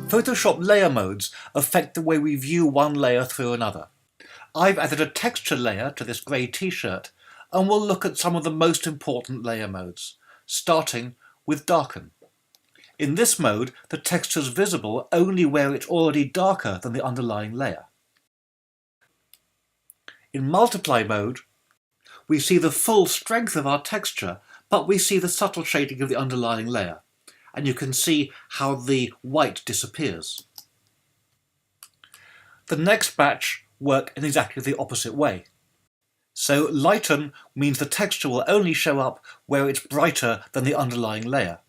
Photoshop layer modes affect the way we view one layer through another. I've added a texture layer to this grey t-shirt, and we'll look at some of the most important layer modes, starting with Darken. In this mode, the texture is visible only where it's already darker than the underlying layer. In Multiply mode, we see the full strength of our texture, but we see the subtle shading of the underlying layer, and you can see how the white disappears. The next batch work in exactly the opposite way. So Lighten means the texture will only show up where it's brighter than the underlying layer.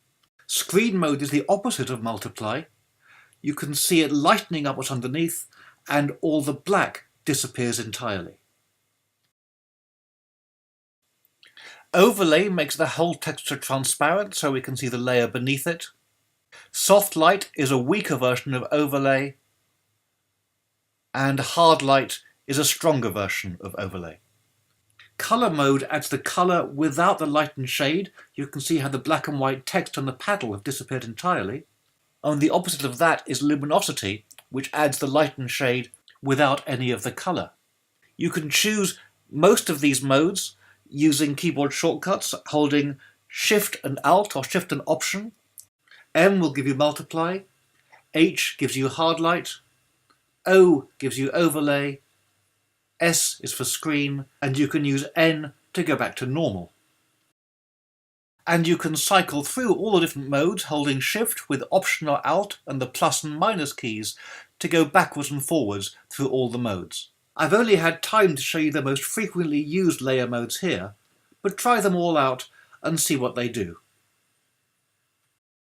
Screen mode is the opposite of Multiply. You can see it lightening up what's underneath, and all the black disappears entirely. Overlay makes the whole texture transparent so we can see the layer beneath it. Soft light is a weaker version of overlay, and hard light is a stronger version of overlay. Color mode adds the color without the lighten shade. You can see how the black and white text on the paddle have disappeared entirely. And the opposite of that is luminosity, which adds the lighten shade without any of the color. You can choose most of these modes using keyboard shortcuts, holding Shift and Alt or Shift and Option. M will give you multiply, H gives you hard light, O gives you overlay, S is for screen, and you can use N to go back to normal. And you can cycle through all the different modes holding Shift with Option or Alt and the plus and minus keys to go backwards and forwards through all the modes. I've only had time to show you the most frequently used layer modes here, but try them all out and see what they do.